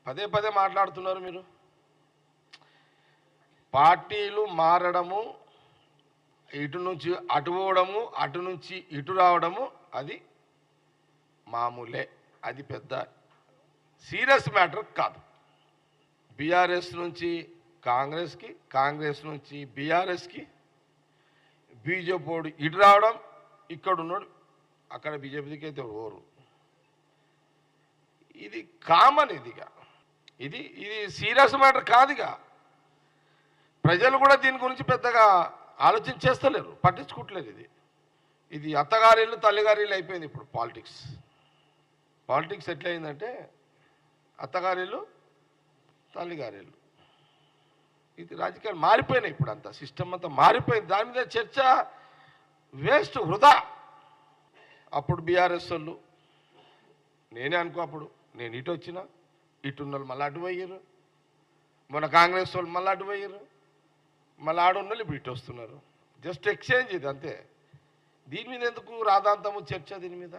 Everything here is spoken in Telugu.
పదే పదే మాట్లాడుతున్నారు మీరు. పార్టీలు మారడము, ఇటు నుంచి అటు పోవడము, అటు నుంచి ఇటు రావడము అది మామూలే. అది పెద్ద సీరియస్ మ్యాటర్ కాదు. బీఆర్ఎస్ నుంచి కాంగ్రెస్కి, కాంగ్రెస్ నుంచి బీఆర్ఎస్కి, బీజేపీ వాడు ఇటు రావడం, ఇక్కడ ఉన్నాడు అక్కడ బీజేపీకి అయితే ఓరు. ఇది కామన్. ఇది సీరియస్ మ్యాటర్ కాదుగా. ప్రజలు కూడా దీని గురించి పెద్దగా ఆలోచన చేస్తలేరు, పట్టించుకోవట్లేదు. ఇది అత్తగారిల్లు తల్లిగారిల్లు అయిపోయింది ఇప్పుడు పాలిటిక్స్ ఎట్లయిందంటే అత్తగారిల్లు తల్లిగారిల్లు. ఇది రాజకీయాలు మారిపోయినాయి. ఇప్పుడు అంతా సిస్టమ్ అంతా మారిపోయింది. దాని మీద చర్చ వేస్ట్, వృధా. అప్పుడు బీఆర్ఎస్ వాళ్ళు నేనే అనుకో, అప్పుడు నేను ఇటు వచ్చిన, ఇటున్న వాళ్ళు మళ్ళీ అటు పోయారు, మన కాంగ్రెస్ వాళ్ళు మళ్ళీ అటు పోయారు, మళ్ళీ ఆడున్న వాళ్ళు ఇప్పుడు ఇటు వస్తున్నారు. జస్ట్ ఎక్స్చేంజ్ ఇది అంతే. దీని మీద ఎందుకు రాధాంతము చర్చ దీని మీద?